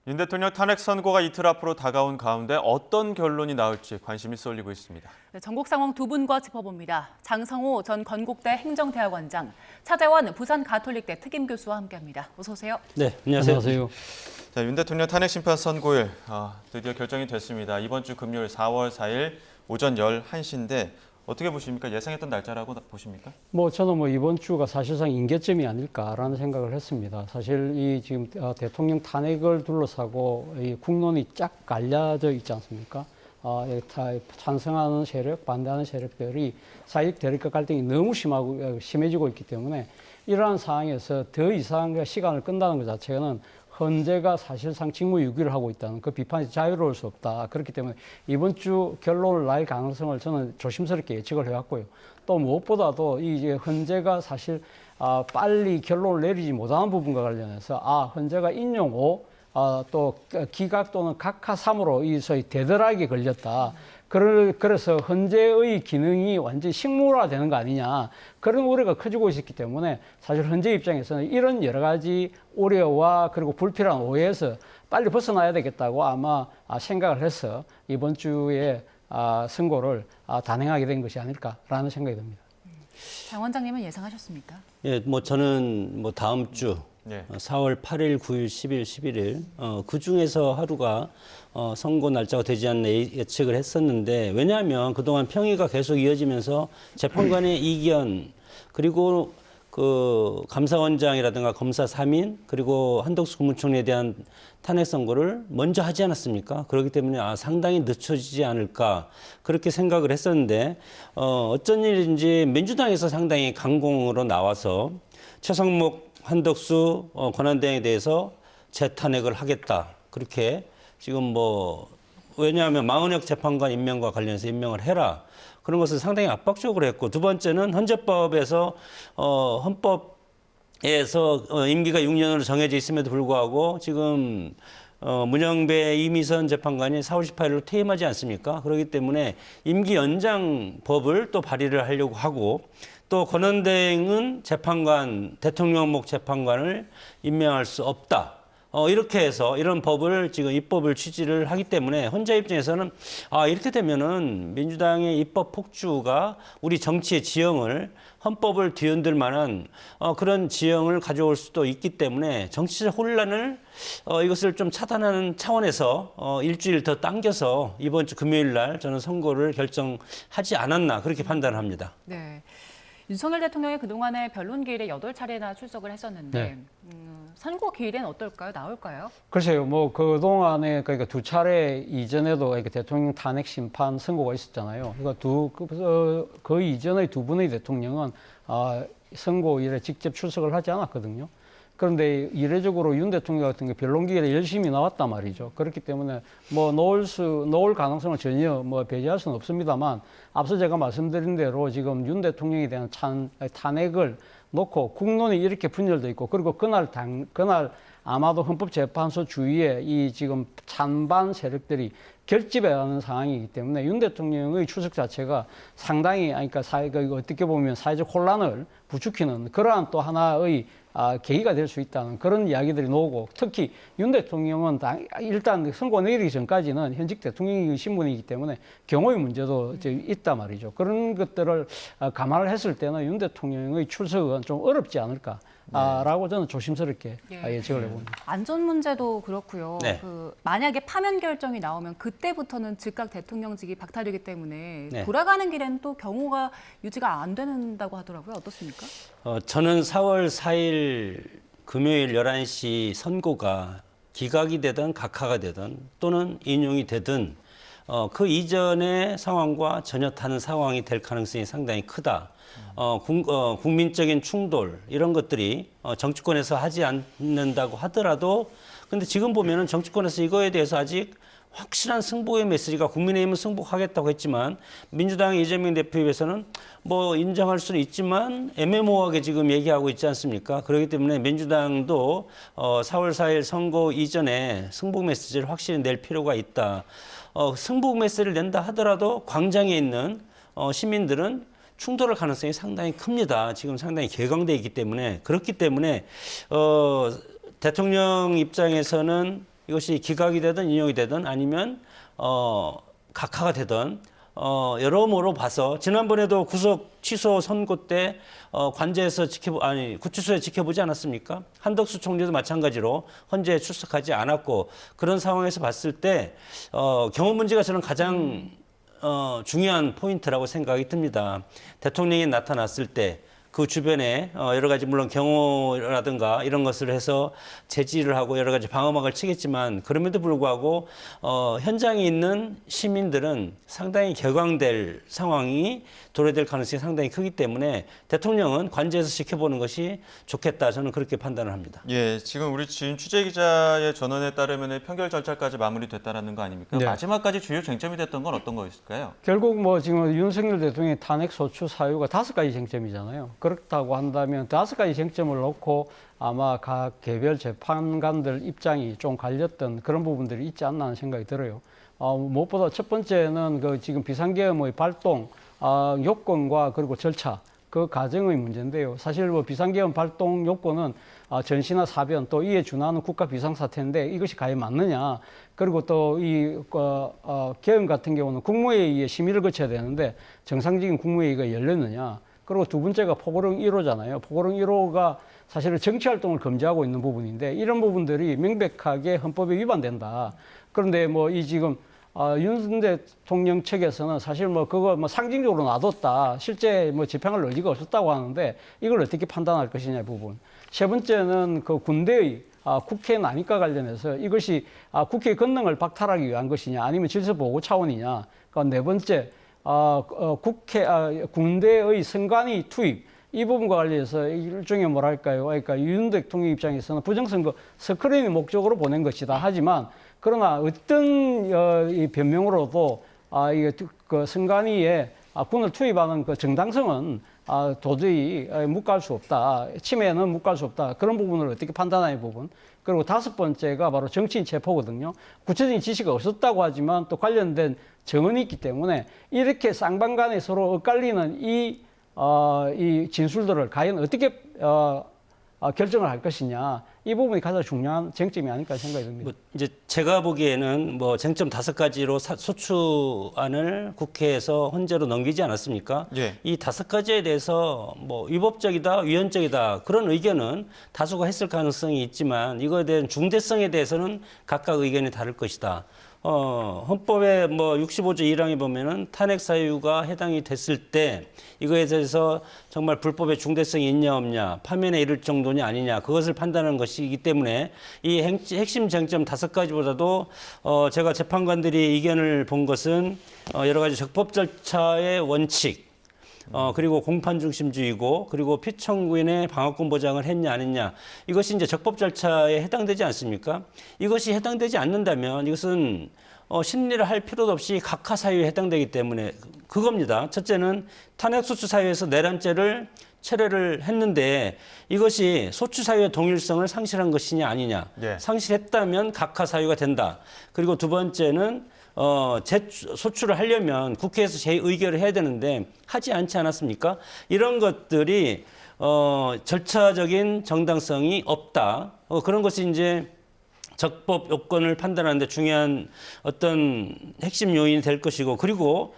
윤 대통령 탄핵 선고가 이틀 앞으로 다가온 가운데 어떤 결론이 나올지 관심이 쏠리고 있습니다. 네, 전국 상황 두 분과 짚어봅니다. 장성호 전 건국대 행정대학원장, 차재원 부산가톨릭대 특임교수와 함께합니다. 어서 오세요. 네, 안녕하세요. 자, 윤 대통령 탄핵 심판 선고일 드디어 결정이 됐습니다. 이번 주 금요일 4월 4일 오전 11시인데 어떻게 보십니까? 예상했던 날짜라고 보십니까? 저는 이번 주가 사실상 인계점이 아닐까라는 생각을 했습니다. 사실 이 지금 대통령 탄핵을 둘러싸고 이 국론이 쫙 갈려져 있지 않습니까? 찬성하는 세력, 반대하는 세력들이 사이익 대립과 갈등이 너무 심해지고 있기 때문에 이러한 상황에서 더 이상 시간을 끈다는 것 자체는 헌재가 사실상 직무유기를 하고 있다는 그 비판이 자유로울 수 없다. 그렇기 때문에 이번 주 결론을 날 가능성을 저는 조심스럽게 예측을 해왔고요. 또 무엇보다도 이 헌재가 사실 빨리 결론을 내리지 못하는 부분과 관련해서 헌재가 인용 5, 또 기각 또는 각하 3으로 이 소위 대들하게 걸렸다. 그래서 헌재의 기능이 완전히 식물화되는 거 아니냐, 그런 우려가 커지고 있었기 때문에 사실 헌재 입장에서는 이런 여러 가지 우려와 그리고 불필요한 오해에서 빨리 벗어나야 되겠다고 아마 생각을 해서 이번 주에 선고를 단행하게 된 것이 아닐까라는 생각이 듭니다. 장 원장님은 예상하셨습니까? 예, 저는 다음 주 네. 4월 8일, 9일, 10일, 11일 그 중에서 하루가 선고 날짜가 되지 않나 예측을 했었는데, 왜냐하면 그동안 평의가 계속 이어지면서 재판관의 이견, 그리고 그 감사원장이라든가 검사 3인, 그리고 한덕수 국무총리에 대한 탄핵 선고를 먼저 하지 않았습니까? 그렇기 때문에 상당히 늦춰지지 않을까 그렇게 생각을 했었는데, 어쩐 일인지 민주당에서 상당히 강공으로 나와서 최상목, 한덕수 권한대행에 대해서 재탄핵을 하겠다, 그렇게 지금 왜냐하면 마은혁 재판관 임명과 관련해서 임명을 해라, 그런 것을 상당히 압박적으로 했고, 두 번째는 헌재법에서 헌법에서 임기가 6년으로 정해져 있음에도 불구하고 지금 문영배 이미선 재판관이 4월 18일로 퇴임하지 않습니까? 그렇기 때문에 임기 연장 법을 또 발의를 하려고 하고, 또 권한대행은 재판관, 대통령목 재판관을 임명할 수 없다. 이렇게 해서 이런 법을 지금 입법을 취지를 하기 때문에 헌재 입장에서는 이렇게 되면은 민주당의 입법 폭주가 우리 정치의 지형을, 헌법을 뒤흔들 만한 그런 지형을 가져올 수도 있기 때문에 정치적 혼란을 이것을 좀 차단하는 차원에서 일주일 더 당겨서 이번 주 금요일 날 저는 선고를 결정하지 않았나 그렇게 판단을 합니다. 네. 윤석열 대통령이 그동안에 변론 기일에 8차례나 출석을 했었는데 네. 선고 기일은 어떨까요? 나올까요? 글쎄요, 그동안에 그러니까 두 차례 이전에도 대통령 탄핵 심판 선고가 있었잖아요. 그 이전의 두 분의 대통령은 선고일에 직접 출석을 하지 않았거든요. 그런데 이례적으로 윤 대통령 같은 게 변론기일에 열심히 나왔단 말이죠. 그렇기 때문에 놓을 가능성을 전혀 배제할 수는 없습니다만, 앞서 제가 말씀드린 대로 지금 윤 대통령에 대한 탄핵을 놓고 국론이 이렇게 분열돼 있고, 그리고 그날 아마도 헌법재판소 주위에 이 지금 찬반 세력들이 결집해 가는 상황이기 때문에 윤 대통령의 출석 자체가 상당히, 어떻게 보면 사회적 혼란을 부추기는 그러한 또 하나의 계기가 될 수 있다는 그런 이야기들이 나오고, 특히 윤 대통령은 일단 선고 내리기 전까지는 현직 대통령의 신분이기 때문에 경호의 문제도 있단 말이죠. 그런 것들을 감안을 했을 때는 윤 대통령의 출석은 좀 어렵지 않을까. 라고 저는 조심스럽게 예측을 해봅니다. 안전 문제도 그렇고요. 네. 만약에 파면 결정이 나오면 그때부터는 즉각 대통령직이 박탈되기 때문에 네. 돌아가는 길에는 또 경호가 유지가 안 된다고 하더라고요. 어떻습니까? 저는 4월 4일 금요일 11시 선고가 기각이 되든 각하가 되든 또는 인용이 되든 그 이전의 상황과 전혀 다른 상황이 될 가능성이 상당히 크다. 국민적인 충돌 이런 것들이 정치권에서 하지 않는다고 하더라도, 근데 지금 보면은 정치권에서 이거에 대해서 아직 확실한 승복의 메시지가, 국민의힘은 승복하겠다고 했지만 민주당 이재명 대표 입에서는 인정할 수는 있지만 애매모호하게 지금 얘기하고 있지 않습니까? 그렇기 때문에 민주당도 4월 4일 선고 이전에 승복 메시지를 확실히 낼 필요가 있다. 승복 메시지를 낸다 하더라도 광장에 있는 시민들은 충돌할 가능성이 상당히 큽니다. 지금 상당히 격앙돼 있기 때문에, 그렇기 때문에 대통령 입장에서는 이것이 기각이 되든 인용이 되든 아니면 각하가 되든 여러모로 봐서 지난번에도 구속 취소 선고 때 관제에서 구치소에 지켜보지 않았습니까? 한덕수 총리도 마찬가지로 헌재에 출석하지 않았고 그런 상황에서 봤을 때 경호 문제가 저는 가장 중요한 포인트라고 생각이 듭니다. 대통령이 나타났을 때 그 주변에 여러 가지 물론 경호라든가 이런 것을 해서 제지를 하고 여러 가지 방어막을 치겠지만 그럼에도 불구하고 현장에 있는 시민들은 상당히 격앙될 상황이 도래될 가능성이 상당히 크기 때문에 대통령은 관제에서 지켜보는 것이 좋겠다. 저는 그렇게 판단을 합니다. 예, 지금 우리 지금 취재 기자의 전언에 따르면 판결 절차까지 마무리됐다라는 거 아닙니까? 네. 마지막까지 주요 쟁점이 됐던 건 어떤 거였을까요? 결국 뭐 지금 윤석열 대통령의 탄핵 소추 사유가 5가지 쟁점이잖아요. 그렇다고 한다면 5가지 쟁점을 놓고 아마 각 개별 재판관들 입장이 좀 갈렸던 그런 부분들이 있지 않나 하는 생각이 들어요. 무엇보다 첫 번째는 그 지금 비상계엄의 발동 요건과 그리고 절차 그 과정의 문제인데요. 사실 뭐 비상계엄 발동 요건은 전시나 사변 또 이에 준하는 국가 비상사태인데 이것이 과연 맞느냐. 그리고 또 이 계엄 같은 경우는 국무회의에 심의를 거쳐야 되는데 정상적인 국무회의가 열렸느냐. 그리고 두 번째가 포고령 1호잖아요. 포고령 1호가 사실은 정치활동을 금지하고 있는 부분인데 이런 부분들이 명백하게 헌법에 위반된다. 그런데 뭐 이 지금 윤 대통령 측에서는 사실 뭐 그거 뭐 상징적으로 놔뒀다. 실제 뭐 집행할 의지가 없었다고 하는데 이걸 어떻게 판단할 것이냐 부분. 세 번째는 그 군대의 국회 난입과 관련해서 이것이 국회 권능을 박탈하기 위한 것이냐 아니면 질서 보호 차원이냐. 네 번째 군대의 선관위 투입 이 부분과 관련해서 일종의 뭐랄까요? 그러니까 윤 대통령 입장에서는 부정선거 스크린의 목적으로 보낸 것이다. 하지만 그러나 어떤 이 변명으로도 이게 그 선관위에 군을 투입하는 그 정당성은 도저히 묵과할 수 없다. 침해는 묵과할 수 없다. 그런 부분을 어떻게 판단하는 부분. 그리고 5번째가 바로 정치인 체포거든요. 구체적인 지시가 없었다고 하지만 또 관련된 정언이 있기 때문에 이렇게 쌍방간에 서로 엇갈리는 이 진술들을 과연 어떻게 결정을 할 것이냐. 이 부분이 가장 중요한 쟁점이 아닐까 생각이 듭니다. 이제 제가 보기에는 뭐 쟁점 5가지로 소추안을 국회에서 헌재로 넘기지 않았습니까? 예. 이 5가지에 대해서 뭐 위법적이다, 위헌적이다 그런 의견은 다수가 했을 가능성이 있지만 이거에 대한 중대성에 대해서는 각각 의견이 다를 것이다. 헌법의 뭐 65조 1항에 보면은 탄핵 사유가 해당이 됐을 때 이거에 대해서 정말 불법의 중대성이 있냐 없냐, 파면에 이를 정도냐 아니냐 그것을 판단하는 것이기 때문에 이 핵심 쟁점 5가지보다도 제가 재판관들이 의견을 본 것은 여러 가지 적법 절차의 원칙, 그리고 공판 중심주의고 그리고 피청구인의 방어권 보장을 했냐 안 했냐 이것이 이제 적법 절차에 해당되지 않습니까? 이것이 해당되지 않는다면 이것은 심리를 할 필요도 없이 각하 사유에 해당되기 때문에 그겁니다. 첫째는 탄핵 소추 사유에서 내란죄를 철회를 했는데 이것이 소추 사유의 동일성을 상실한 것이냐 아니냐. 예. 상실했다면 각하 사유가 된다. 그리고 두 번째는 소추를 하려면 국회에서 재의결을 해야 되는데 하지 않지 않았습니까? 이런 것들이 절차적인 정당성이 없다. 그런 것이 이제 적법 요건을 판단하는데 중요한 어떤 핵심 요인이 될 것이고 그리고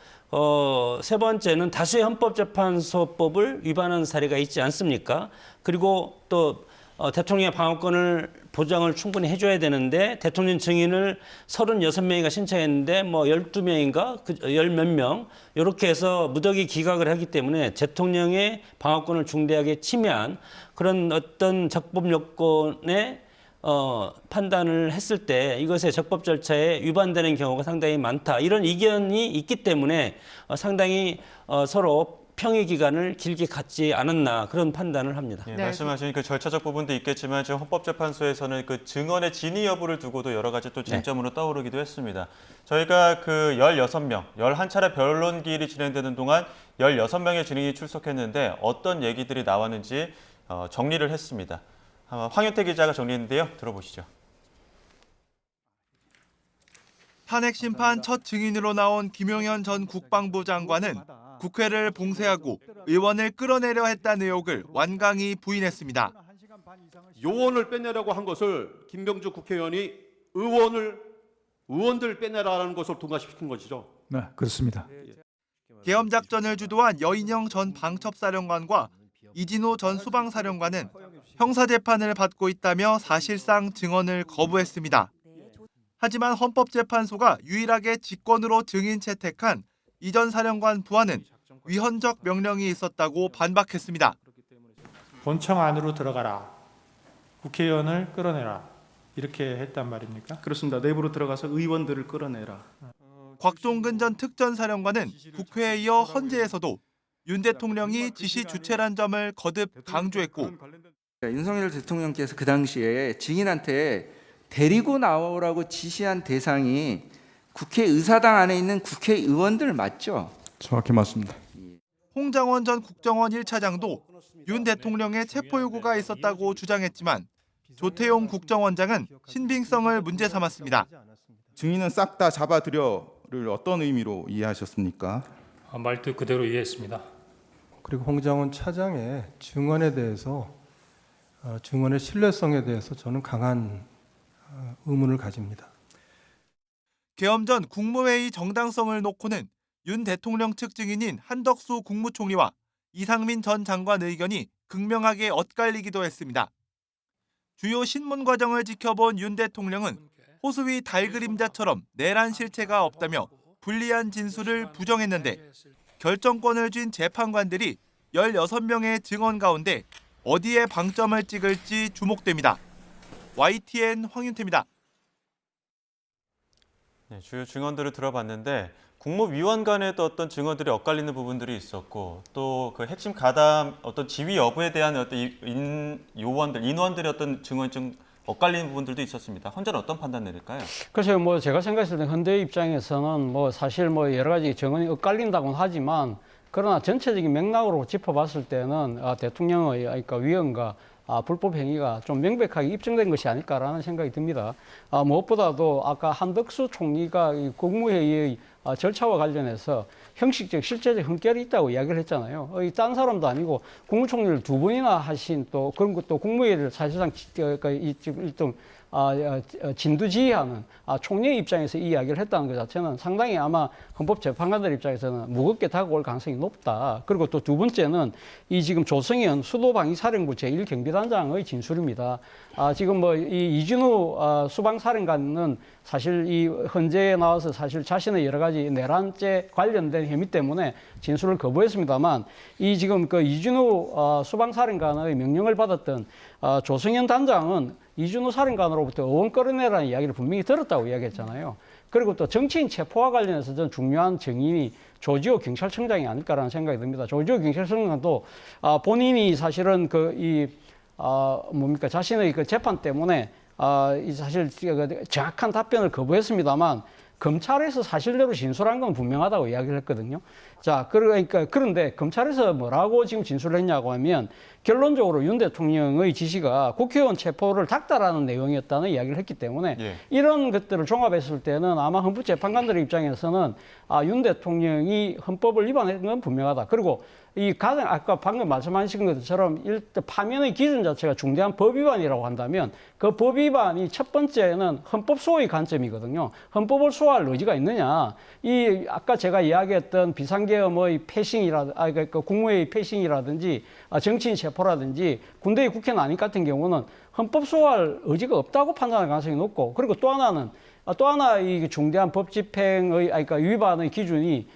세 번째는 다수의 헌법재판소법을 위반한 사례가 있지 않습니까? 그리고 또 대통령의 방어권을 보장을 충분히 해줘야 되는데 대통령 증인을 36명인가 신청했는데 뭐 12명인가 열 몇 명 이렇게 해서 무더기 기각을 하기 때문에 대통령의 방어권을 중대하게 침해한 그런 어떤 적법 요건에 판단을 했을 때 이것의 적법 절차에 위반되는 경우가 상당히 많다. 이런 의견이 있기 때문에 상당히 서로 평의 기간을 길게 갖지 않았나 그런 판단을 합니다. 예, 네. 말씀하신 그 절차적 부분도 있겠지만 지금 헌법재판소에서는 그 증언의 진위 여부를 두고도 여러 가지 또 쟁점으로 떠오르기도 했습니다. 저희가 그 16명, 11차례 변론기일이 진행되는 동안 16명의 증인이 출석했는데 어떤 얘기들이 나왔는지 정리를 했습니다. 황윤태 기자가 정리했는데요. 들어보시죠. 탄핵 심판 첫 증인으로 나온 김용현 전 국방부 장관은 국회를 봉쇄하고 의원을 끌어내려 했다는 의혹을 완강히 부인했습니다. 요원을 빼내려고 한 것을 김병주 국회의원이 의원들 빼내라라는 것을 통과시킨 것이죠. 네, 그렇습니다. 계엄 작전을 주도한 여인영 전 방첩사령관과 이진호 전 수방사령관은 형사재판을 받고 있다며 사실상 증언을 거부했습니다. 하지만 헌법재판소가 유일하게 직권으로 증인 채택한 이 전 사령관 부하는 위헌적 명령이 있었다고 반박했습니다. 본청 안으로 들어가라. 국회의원을 끌어내라. 이렇게 했단 말입니까? 그렇습니다. 내부로 들어가서 의원들을 끌어내라. 곽종근 전 특전사령관은 국회에 이어 헌재에서도 윤 대통령이 지시 주체란 점을 거듭 강조했고 윤석열 대통령께서 그 당시에 증인한테 데리고 나오라고 지시한 대상이 국회의사당 안에 있는 국회의원들 맞죠? 정확히 맞습니다. 홍장원 전 국정원 1차장도 윤 대통령의 체포 요구가 있었다고 주장했지만 조태용 국정원장은 신빙성을 문제 삼았습니다. 증인은 싹 다 잡아들여를 어떤 의미로 이해하셨습니까? 말뜻 그대로 이해했습니다. 그리고 홍장원 차장의 증언에 대해서 증언의 신뢰성에 대해서 저는 강한 의문을 가집니다. 계엄 전 국무회의 정당성을 놓고는 윤 대통령 측 증인인 한덕수 국무총리와 이상민 전 장관 의견이 극명하게 엇갈리기도 했습니다. 주요 신문 과정을 지켜본 윤 대통령은 호수위 달그림자처럼 내란 실체가 없다며 불리한 진술을 부정했는데 결정권을 쥔 재판관들이 16명의 증언 가운데 어디에 방점을 찍을지 주목됩니다. YTN 황윤태입니다. 네, 주요 증언들을 들어봤는데 국무위원 간에도 어떤 증언들이 엇갈리는 부분들이 있었고 또 그 핵심 가담 어떤 지위 여부에 대한 어떤 인원들의 어떤 증언이 좀 엇갈리는 부분들도 있었습니다. 헌재는 어떤 판단 내릴까요? 글쎄요, 뭐 제가 생각했을 때 헌재 입장에서는 뭐 사실 뭐 여러 가지 증언이 엇갈린다고는 하지만 그러나 전체적인 맥락으로 짚어봤을 때는 대통령의 그러니까 위헌과 불법 행위가 좀 명백하게 입증된 것이 아닐까라는 생각이 듭니다. 무엇보다도 아까 한덕수 총리가 이 국무회의의 절차와 관련해서 형식적, 실제적 흠결이 있다고 이야기를 했잖아요. 딴 사람도 아니고 국무총리를 2번이나 하신 또 그런 것도 국무회의를 사실상 일종 진두지휘하는 총리의 입장에서 이 이야기를 했다는 것 자체는 상당히 아마 헌법재판관들 입장에서는 무겁게 다가올 가능성이 높다. 그리고 또 두 번째는 이 지금 조성현 수도방위사령부 제1경비단장의 진술입니다. 지금 뭐 이 이진우 수방사령관은 사실 이 헌재에 나와서 사실 자신의 여러 가지 내란죄 관련된 혐의 때문에 진술을 거부했습니다만 이 지금 그 이진우 수방사령관의 명령을 받았던 조성현 단장은 이준호 사령관으로부터 의원 끌어내라는 이야기를 분명히 들었다고 이야기했잖아요. 그리고 또 정치인 체포와 관련해서 전 중요한 증인이 조지호 경찰청장이 아닐까라는 생각이 듭니다. 조지호 경찰청장도 본인이 사실은 자신의 그 재판 때문에 사실 정확한 답변을 거부했습니다만 검찰에서 사실대로 진술한 건 분명하다고 이야기를 했거든요. 자, 그런데 검찰에서 뭐라고 지금 진술을 했냐고 하면 결론적으로 윤 대통령의 지시가 국회의원 체포를 닥달하는 내용이었다는 이야기를 했기 때문에 이런 것들을 종합했을 때는 아마 헌법재판관들의 입장에서는 윤 대통령이 헌법을 위반한 건 분명하다. 그리고 아까 방금 말씀하신 것처럼 파면의 기준 자체가 중대한 법 위반이라고 한다면 그 법 위반이 첫 번째는 헌법 수호의 관점이거든요. 헌법을 수호할 의지가 있느냐. 아까 제가 이야기했던 비상계엄의 그러니까 국무회의 패싱이라든지 정치인 체포라든지 군대의 국회 난입 같은 경우는 헌법 수호할 의지가 없다고 판단할 가능성이 높고 그리고 또 하나 이 중대한 법 집행의 그러니까 위반의 기준이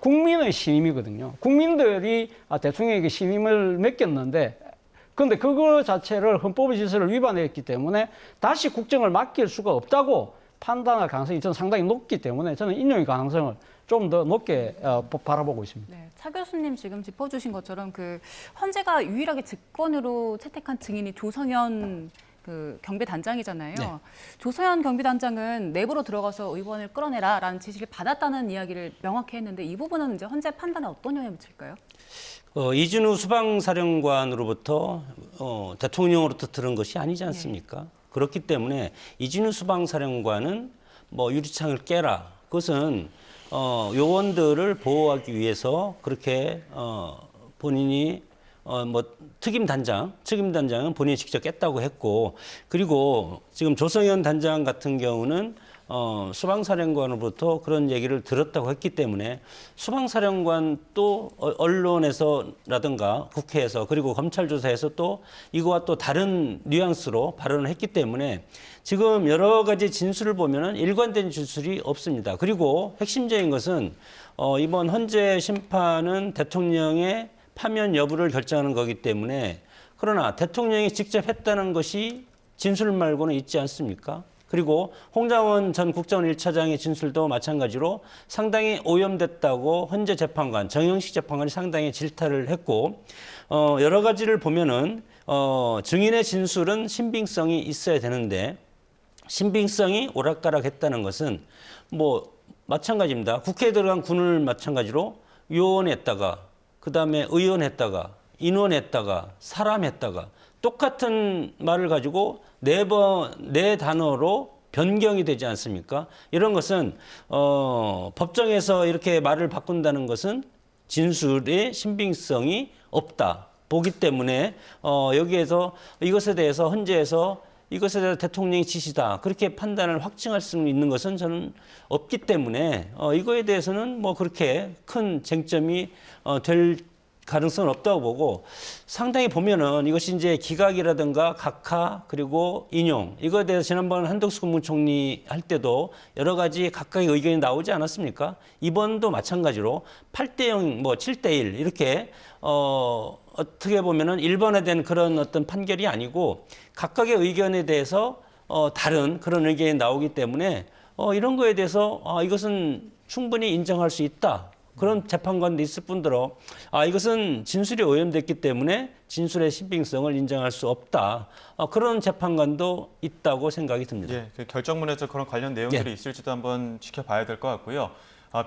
국민의 신임이거든요. 국민들이 대통령에게 신임을 맡겼는데 그런데 그거 자체를 헌법의 질서를 위반했기 때문에 다시 국정을 맡길 수가 없다고 판단할 가능성이 저는 상당히 높기 때문에 저는 인용의 가능성을 좀 더 높게 바라보고 있습니다. 네, 차 교수님 지금 짚어주신 것처럼 그 헌재가 유일하게 직권으로 채택한 증인이 조성현 경비단장이잖아요. 네. 조성현 경비단장은 내부로 들어가서 의원을 끌어내라라는 지시를 받았다는 이야기를 명확히 했는데 이 부분은 이제 헌재 판단에 어떤 영향을 미칠까요? 이진우 수방사령관으로부터 대통령으로부터 들은 것이 아니지 않습니까? 그렇기 때문에 이진우 수방사령관은 뭐 유리창을 깨라. 그것은 요원들을 보호하기 위해서 그렇게 본인이 뭐 특임 단장은 본인이 직접 깼다고 했고, 그리고 지금 조성현 단장 같은 경우는 수방사령관으로부터 그런 얘기를 들었다고 했기 때문에 수방사령관 또 언론에서라든가 국회에서 그리고 검찰 조사에서 또 이거와 또 다른 뉘앙스로 발언을 했기 때문에 지금 여러 가지 진술을 보면은 일관된 진술이 없습니다. 그리고 핵심적인 것은 이번 헌재 심판은 대통령의 파면 여부를 결정하는 거기 때문에, 그러나 대통령이 직접 했다는 것이 진술 말고는 있지 않습니까? 그리고 홍장원 전 국정원 1차장의 진술도 마찬가지로 상당히 오염됐다고 헌재 재판관, 정영식 재판관이 상당히 질타를 했고, 여러 가지를 보면은 증인의 진술은 신빙성이 있어야 되는데 신빙성이 오락가락했다는 것은 뭐 마찬가지입니다. 국회에 들어간 군을 마찬가지로 요원했다가 그다음에 의원했다가 인원했다가 사람했다가 똑같은 말을 가지고 네 단어로 변경이 되지 않습니까? 이런 것은 법정에서 이렇게 말을 바꾼다는 것은 진술의 신빙성이 없다 보기 때문에 여기에서 이것에 대해서 헌재에서 이것에 대해서 대통령의 지시다 그렇게 판단을 확증할 수 있는 것은 저는 없기 때문에 이거에 대해서는 뭐 그렇게 큰 쟁점이 될 가능성은 없다고 보고, 상당히 보면은 이것이 이제 기각이라든가 각하 그리고 인용, 이거에 대해서 지난번 한덕수 국무총리 할 때도 여러 가지 각각의 의견이 나오지 않았습니까? 이번도 마찬가지로 8대0 뭐 7대1 이렇게 어떻게 보면은 일반화된 그런 어떤 판결이 아니고 각각의 의견에 대해서 다른 그런 의견이 나오기 때문에 이런 거에 대해서 이것은 충분히 인정할 수 있다. 그런 재판관도 있을 뿐더러 이것은 진술이 오염됐기 때문에 진술의 신빙성을 인정할 수 없다. 그런 재판관도 있다고 생각이 듭니다. 예, 그 결정문에서 그런 관련 내용들이 있을지도 한번 지켜봐야 될 것 같고요.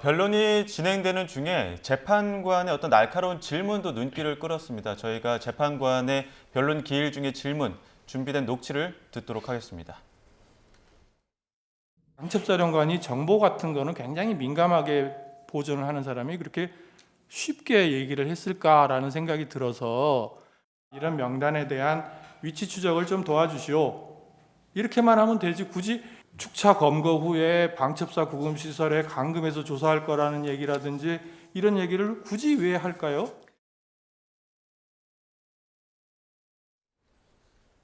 변론이 진행되는 중에 재판관의 어떤 날카로운 질문도 눈길을 끌었습니다. 저희가 재판관의 변론 기일 중에 질문 준비된 녹취를 듣도록 하겠습니다. 방첩사령관이 정보 같은 거는 굉장히 민감하게 보존을 하는 사람이 그렇게 쉽게 얘기를 했을까라는 생각이 들어서 이런 명단에 대한 위치 추적을 좀 도와주시오. 이렇게만 하면 되지 굳이 축차 검거 후에 방첩사 구금시설에 감금해서 조사할 거라는 얘기라든지 이런 얘기를 굳이 왜 할까요?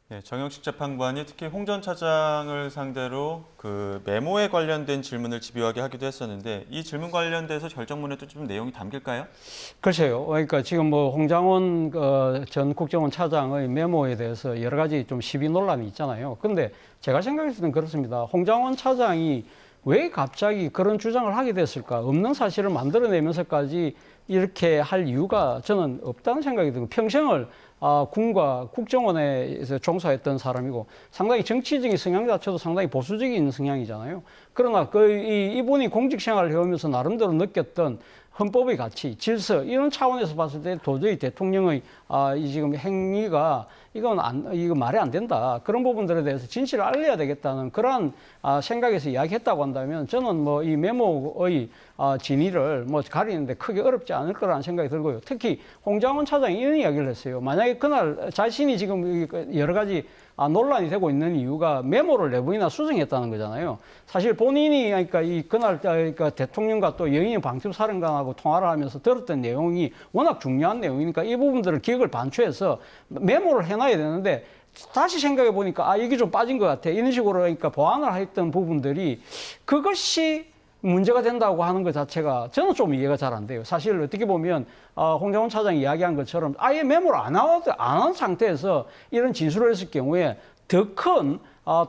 네, 정영식 재판관이 특히 홍 전 차장을 상대로 그 메모에 관련된 질문을 집요하게 하기도 했었는데 이 질문 관련돼서 결정문에도 좀 내용이 담길까요? 글쎄요. 그러니까 지금 뭐 홍장원 전 국정원 차장의 메모에 대해서 여러 가지 좀 시비 논란이 있잖아요. 근데 제가 생각했을 때는 그렇습니다. 홍장원 차장이 왜 갑자기 그런 주장을 하게 됐을까? 없는 사실을 만들어내면서까지 이렇게 할 이유가 저는 없다는 생각이 들고, 평생을 군과 국정원에서 종사했던 사람이고 상당히 정치적인 성향 자체도 상당히 보수적인 성향이잖아요. 그러나 이분이 공직 생활을 해오면서 나름대로 느꼈던 헌법의 가치, 질서 이런 차원에서 봤을 때 도저히 대통령의 이 지금 행위가 이거 말이 안 된다. 그런 부분들에 대해서 진실을 알려야 되겠다는 그러한 생각에서 이야기했다고 한다면 저는 뭐 이 메모의 진위를 뭐 가리는데 크게 어렵지 않을 거라는 생각이 들고요. 특히 홍장원 차장이 이런 이야기를 했어요. 만약에 그날 자신이 지금 여러 가지 논란이 되고 있는 이유가 메모를 4번이나 수정했다는 거잖아요. 사실 본인이 그날 대통령과 또 영인 방첩사령관하고 통화를 하면서 들었던 내용이 워낙 중요한 내용이니까 이 부분들을 기억을 반추해서 메모를 해놔야 되는데 다시 생각해 보니까 이게 좀 빠진 것 같아. 이런 식으로 그러니까 보완을 했던 부분들이 그것이 문제가 된다고 하는 것 자체가 저는 좀 이해가 잘 안 돼요. 사실 어떻게 보면 홍장원 차장이 이야기한 것처럼 아예 메모를 안 한 상태에서 이런 진술을 했을 경우에 더 큰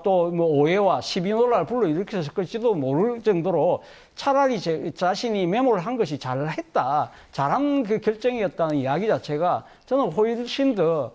또 뭐 오해와 시비 논란을 불러일으켰을 것지도 모를 정도로 차라리 자신이 메모를 한 것이 잘했다, 잘한 그 결정이었다는 이야기 자체가 저는 훨씬 더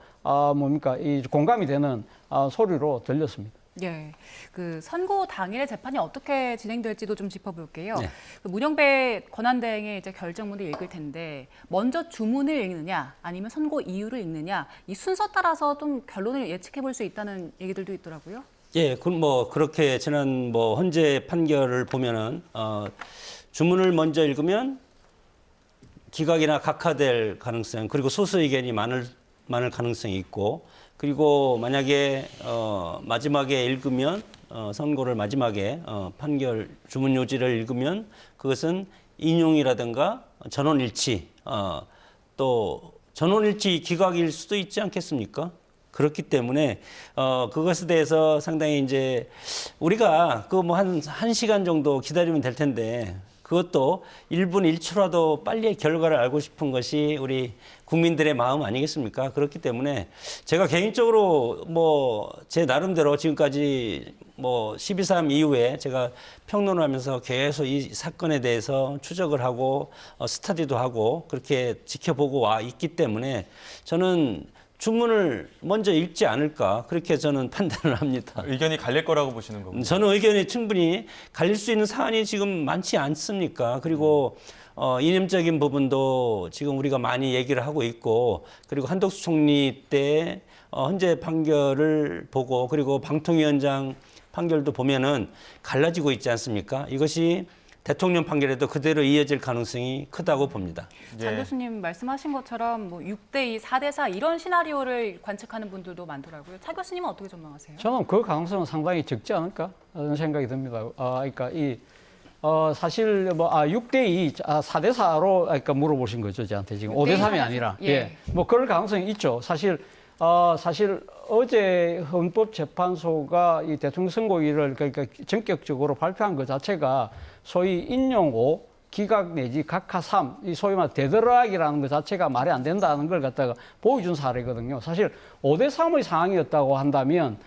이 공감이 되는 소리로 들렸습니다. 예, 그 선고 당일의 재판이 어떻게 진행될지도 좀 짚어볼게요. 네. 그 문영배 권한대행의 이제 결정문을 읽을 텐데 먼저 주문을 읽느냐, 아니면 선고 이유를 읽느냐, 이 순서 따라서 좀 결론을 예측해볼 수 있다는 얘기들도 있더라고요. 예, 그럼 뭐 그렇게 지난 뭐 헌재 판결을 보면은 주문을 먼저 읽으면 기각이나 각하될 가능성, 그리고 소수 의견이 많을 가능성이 있고, 그리고 만약에 마지막에 읽으면 선고를 마지막에 판결 주문 요지를 읽으면 그것은 인용이라든가 전원일치, 또 전원일치 기각일 수도 있지 않겠습니까? 그렇기 때문에 그것에 대해서 상당히 이제 우리가 그 뭐 한 시간 정도 기다리면 될 텐데, 그것도 1분 1초라도 빨리 결과를 알고 싶은 것이 우리 국민들의 마음 아니겠습니까? 그렇기 때문에 제가 개인적으로 뭐 제 나름대로 지금까지 뭐 12.3 이후에 제가 평론을 하면서 계속 이 사건에 대해서 추적을 하고 스터디도 하고 그렇게 지켜보고 와 있기 때문에 저는 주문을 먼저 읽지 않을까, 그렇게 저는 판단을 합니다. 의견이 갈릴 거라고 보시는 거군요. 저는 의견이 충분히 갈릴 수 있는 사안이 지금 많지 않습니까? 그리고 이념적인 부분도 지금 우리가 많이 얘기를 하고 있고, 그리고 한덕수 총리 때 헌재 판결을 보고, 그리고 방통위원장 판결도 보면은 갈라지고 있지 않습니까? 이것이 대통령 판결에도 그대로 이어질 가능성이 크다고 봅니다. 장 교수님 말씀하신 것처럼 뭐 6대2, 4대4 이런 시나리오를 관측하는 분들도 많더라고요. 차 교수님은 어떻게 전망하세요? 저는 그 가능성은 상당히 적지 않을까 하는 생각이 듭니다. 그러니까 사실 뭐 6대2, 4대4로 그러니까 물어보신 거죠, 저한테 지금 5대3이 아니라 뭐 그럴 가능성이 있죠. 사실 어제 헌법재판소가 이 대통령 선고일을 그러니까 전격적으로 발표한 것 자체가 소위 인용 5, 기각 내지 각하 3, 이 소위 말 되드락이라는 것 자체가 말이 안 된다는 걸 갖다가 보여준 사례거든요. 사실 5대3의 상황이었다고 한다면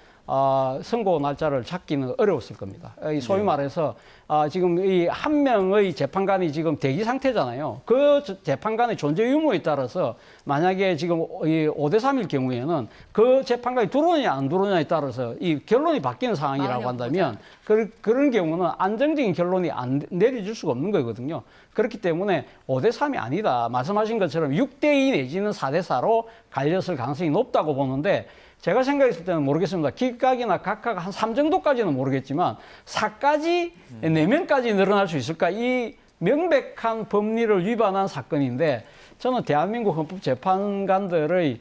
선고 날짜를 찾기는 어려웠을 겁니다. 이 소위 말해서 지금 이 한 명의 재판관이 지금 대기 상태잖아요. 그 재판관의 존재 유무에 따라서 만약에 지금 이 5대3일 경우에는 그 재판관이 들어오느냐 안 들어오느냐에 따라서 이 결론이 바뀌는 상황이라고 한다면 그런 경우는 안정적인 결론이 안 내려질 수가 없는 거거든요. 그렇기 때문에 5대3이 아니다. 말씀하신 것처럼 6대2 내지는 4대4로 갈렸을 가능성이 높다고 보는데, 제가 생각했을 때는 모르겠습니다. 기각이나 각하가 한 3 정도까지는 모르겠지만 4까지, 4명까지 늘어날 수 있을까? 이 명백한 법리를 위반한 사건인데, 저는 대한민국 헌법재판관들의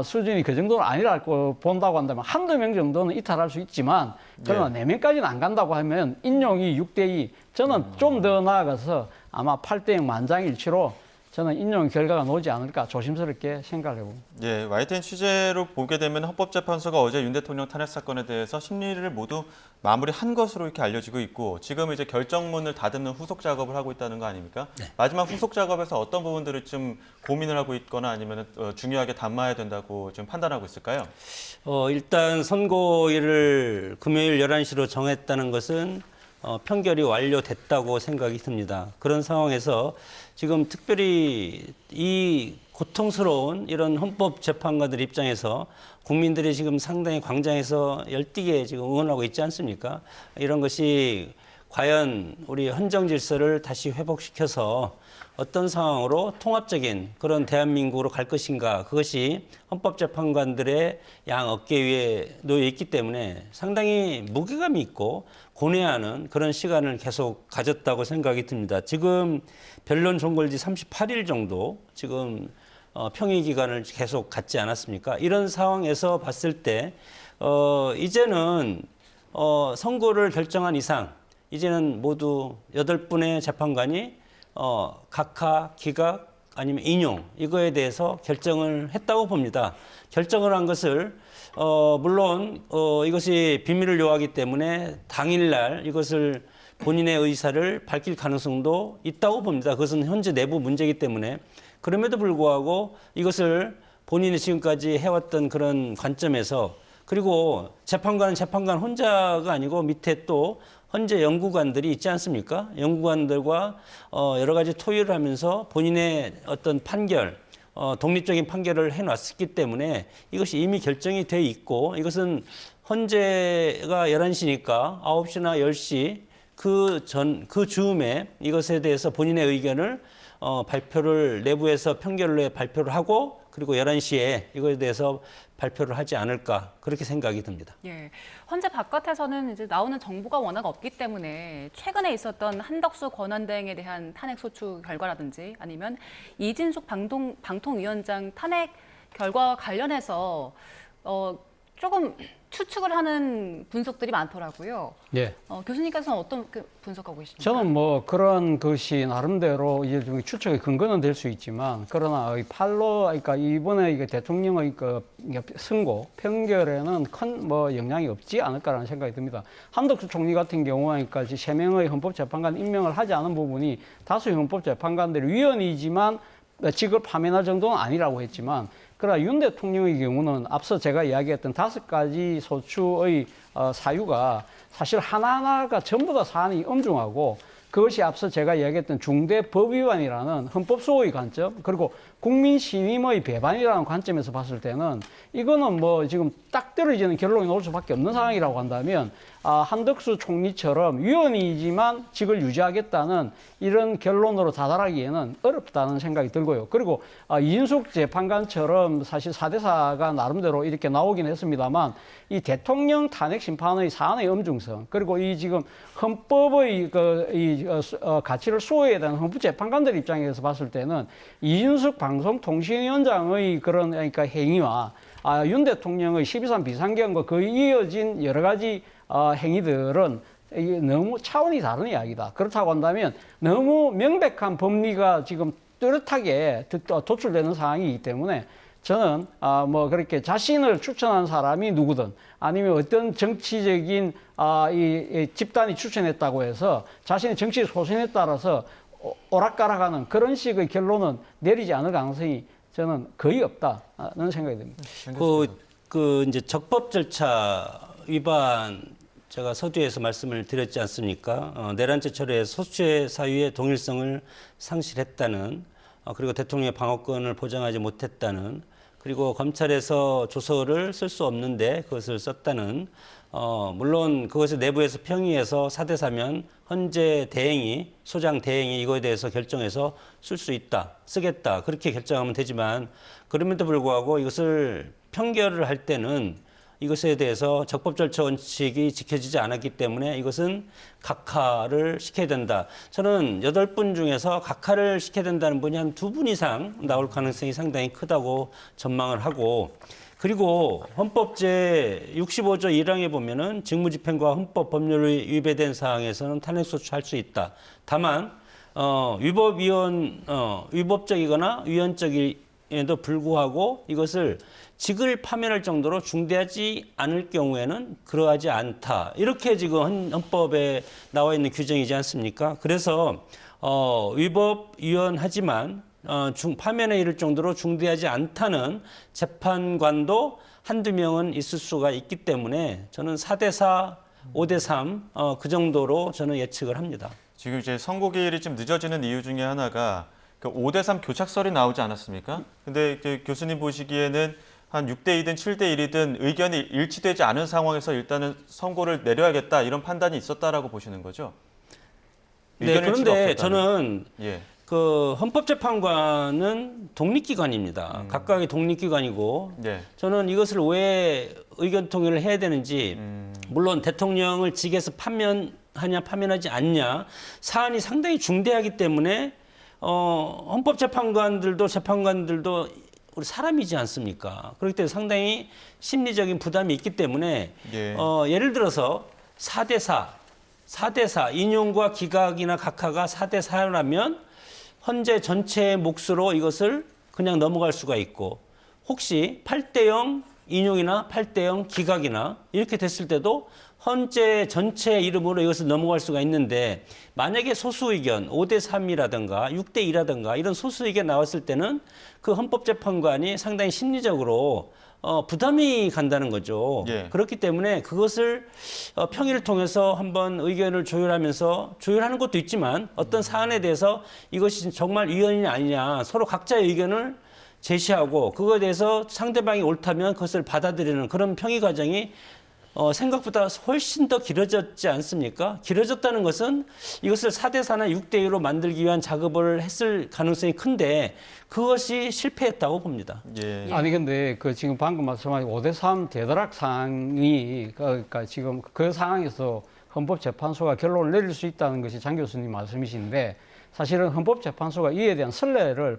수준이 그 정도는 아니라고 본다고 한다면 한두 명 정도는 이탈할 수 있지만, 그러나 4명까지는 안 간다고 하면 인용이 6대2, 저는 좀 더 나아가서 아마 8대0 만장일치로 저는 인용 결과가 나오지 않을까 조심스럽게 생각을 해봅니다. 예, YTN 취재로 보게 되면 헌법재판소가 어제 윤 대통령 탄핵 사건에 대해서 심리를 모두 마무리한 것으로 이렇게 알려지고 있고, 지금 이제 결정문을 다듬는 후속 작업을 하고 있다는 거 아닙니까? 네. 마지막 후속 작업에서 어떤 부분들을 좀 고민을 하고 있거나 아니면 중요하게 담아야 된다고 좀 판단하고 있을까요? 일단 선고일을 금요일 11시로 정했다는 것은 판결이 완료됐다고 생각이 듭니다. 그런 상황에서 지금 특별히 이 고통스러운 이런 헌법재판관들 입장에서 국민들이 지금 상당히 광장에서 열띠게 지금 응원하고 있지 않습니까? 이런 것이 과연 우리 헌정 질서를 다시 회복시켜서 어떤 상황으로 통합적인 그런 대한민국으로 갈 것인가, 그것이 헌법재판관들의 양 어깨 위에 놓여 있기 때문에 상당히 무게감이 있고 고뇌하는 그런 시간을 계속 가졌다고 생각이 듭니다. 지금 변론 종결지 38일 정도 지금 평의 기간을 계속 갖지 않았습니까? 이런 상황에서 봤을 때 이제는 선고를 결정한 이상 이제는 모두 8분의 재판관이 각하, 기각 아니면 인용, 이거에 대해서 결정을 했다고 봅니다. 결정을 한 것을 물론 이것이 비밀을 요하기 때문에 당일날 이것을 본인의 의사를 밝힐 가능성도 있다고 봅니다. 그것은 현재 내부 문제이기 때문에. 그럼에도 불구하고 이것을 본인이 지금까지 해왔던 그런 관점에서, 그리고 재판관은 재판관 혼자가 아니고 밑에 또 헌재 연구관들이 있지 않습니까? 연구관들과 여러 가지 토의를 하면서 본인의 어떤 판결, 독립적인 판결을 해놨기 때문에 이것이 이미 결정이 돼 있고, 이것은 헌재가 11시니까 9시나 10시 그 즈음에 이것에 대해서 본인의 의견을 발표를 내부에서 판결을 발표를 하고 그리고 11시에 이거에 대해서 발표를 하지 않을까 그렇게 생각이 듭니다. 예, 현재 바깥에서는 이제 나오는 정보가 워낙 없기 때문에 최근에 있었던 한덕수 권한대행에 대한 탄핵 소추 결과라든지 아니면 이진숙 방통위원장 탄핵 결과와 관련해서 조금 추측을 하는 분석들이 많더라고요. 예. 교수님께서는 어떤 분석하고 계십니까? 저는 뭐 그런 것이 나름대로 이제 좀 추측의 근거는 될 수 있지만 그러나 그러니까 이번에 이게 대통령의 선고 평결에는 큰 뭐 영향이 없지 않을까라는 생각이 듭니다. 한덕수 총리 같은 경우니까 3명의 헌법재판관 임명을 하지 않은 부분이 다수의 헌법재판관들이 위헌이지만 직을 파면할 정도는 아니라고 했지만 그러나 윤 대통령의 경우는 앞서 제가 이야기했던 5가지 소추의 사유가 사실 하나하나가 전부 다 사안이 엄중하고 그것이 앞서 제가 이야기했던 중대 법 위반이라는 헌법 수호의 관점 그리고 국민 신임의 배반이라는 관점에서 봤을 때는 이거는 뭐 지금 딱 떨어지는 결론이 나올 수밖에 없는 상황이라고 한다면 한덕수 총리처럼 위헌이지만 직을 유지하겠다는 이런 결론으로 다다르기에는 어렵다는 생각이 들고요. 그리고 이진숙 재판관처럼 사실 4대4가 나름대로 이렇게 나오긴 했습니다만 이 대통령 탄핵 심판의 사안의 엄중성 그리고 이 지금 헌법의 가치를 수호해야 되는 헌법재판관들 입장에서 봤을 때는 이진숙 방송통신위원장의 그러니까 행위와 윤 대통령의 12.3 비상계엄과 거의 이어진 여러 가지 행위들은 이게 너무 차원이 다른 이야기다. 그렇다고 한다면 너무 명백한 법리가 지금 뚜렷하게 도출되는 상황이기 때문에 저는 뭐 그렇게 자신을 추천한 사람이 누구든 아니면 어떤 정치적인 이 집단이 추천했다고 해서 자신의 정치 소신에 따라서 오락가락하는 그런 식의 결론은 내리지 않을 가능성이 저는 거의 없다는 생각이 듭니다. 그 이제 적법 절차 위반 제가 서두에서 말씀을 드렸지 않습니까? 내란죄 처리에 소추의 사유의 동일성을 상실했다는 그리고 대통령의 방어권을 보장하지 못했다는 그리고 검찰에서 조서를 쓸 수 없는데 그것을 썼다는 물론 그것을 내부에서 평의해서 4대4면 헌재 대행이 소장 대행이 이거에 대해서 결정해서 쓸 수 있다, 쓰겠다 그렇게 결정하면 되지만 그럼에도 불구하고 이것을 평결을 할 때는 이것에 대해서 적법 절차 원칙이 지켜지지 않았기 때문에 이것은 각하를 시켜야 된다. 저는 8분 중에서 각하를 시켜야 된다는 분이 한 2분 이상 나올 가능성이 상당히 크다고 전망을 하고 그리고 헌법 제65조 1항에 보면은 직무집행과 헌법 법률이 위배된 사항에서는 탄핵소추할 수 있다. 다만 위법적이거나 위헌적임에도 불구하고 이것을 직을 파면할 정도로 중대하지 않을 경우에는 그러하지 않다. 이렇게 지금 헌법에 나와 있는 규정이지 않습니까? 그래서 위헌하지만 파면에 이를 정도로 중대하지 않다는 재판관도 한두 명은 있을 수가 있기 때문에 저는 4대4, 5대3 그 정도로 저는 예측을 합니다. 지금 이제 선고 기일이 좀 늦어지는 이유 중에 하나가 그 5대3 교착설이 나오지 않았습니까? 근데 교수님 보시기에는 한 6대2든 7대1이든 의견이 일치되지 않은 상황에서 일단은 선고를 내려야겠다 이런 판단이 있었다라고 보시는 거죠? 네, 그런데 저는 그 헌법재판관은 독립기관입니다. 각각의 독립기관이고 저는 이것을 왜 의견 통일을 해야 되는지 물론 대통령을 직에서 파면하냐 파면하지 않냐 사안이 상당히 중대하기 때문에 헌법재판관들도 재판관들도 우리 사람이지 않습니까? 그렇기 때문에 상당히 심리적인 부담이 있기 때문에 예를 들어서 4대4 인용과 기각이나 각하가 4대4라면 헌재 전체의 몫으로 이것을 그냥 넘어갈 수가 있고 혹시 8대0 인용이나 8대0 기각이나 이렇게 됐을 때도 헌재 전체 이름으로 이것을 넘어갈 수가 있는데 만약에 소수 의견 5대3이라든가 6대2라든가 이런 소수 의견 나왔을 때는 그 헌법재판관이 상당히 심리적으로 부담이 간다는 거죠. 그렇기 때문에 그것을 평의를 통해서 한번 의견을 조율하면서 조율하는 것도 있지만 어떤 사안에 대해서 이것이 정말 위헌이냐 아니냐 서로 각자의 의견을 제시하고 그거에 대해서 상대방이 옳다면 그것을 받아들이는 그런 평의 과정이 생각보다 훨씬 더 길어졌지 않습니까? 길어졌다는 것은 이것을 4대4나 6대2로 만들기 위한 작업을 했을 가능성이 큰데 그것이 실패했다고 봅니다. 예. 아니 근데 그 지금 방금 말씀하신 5대3 대다락 상황이 그러니까 지금 그 상황에서 헌법재판소가 결론을 내릴 수 있다는 것이 장 교수님 말씀이신데 사실은 헌법재판소가 이에 대한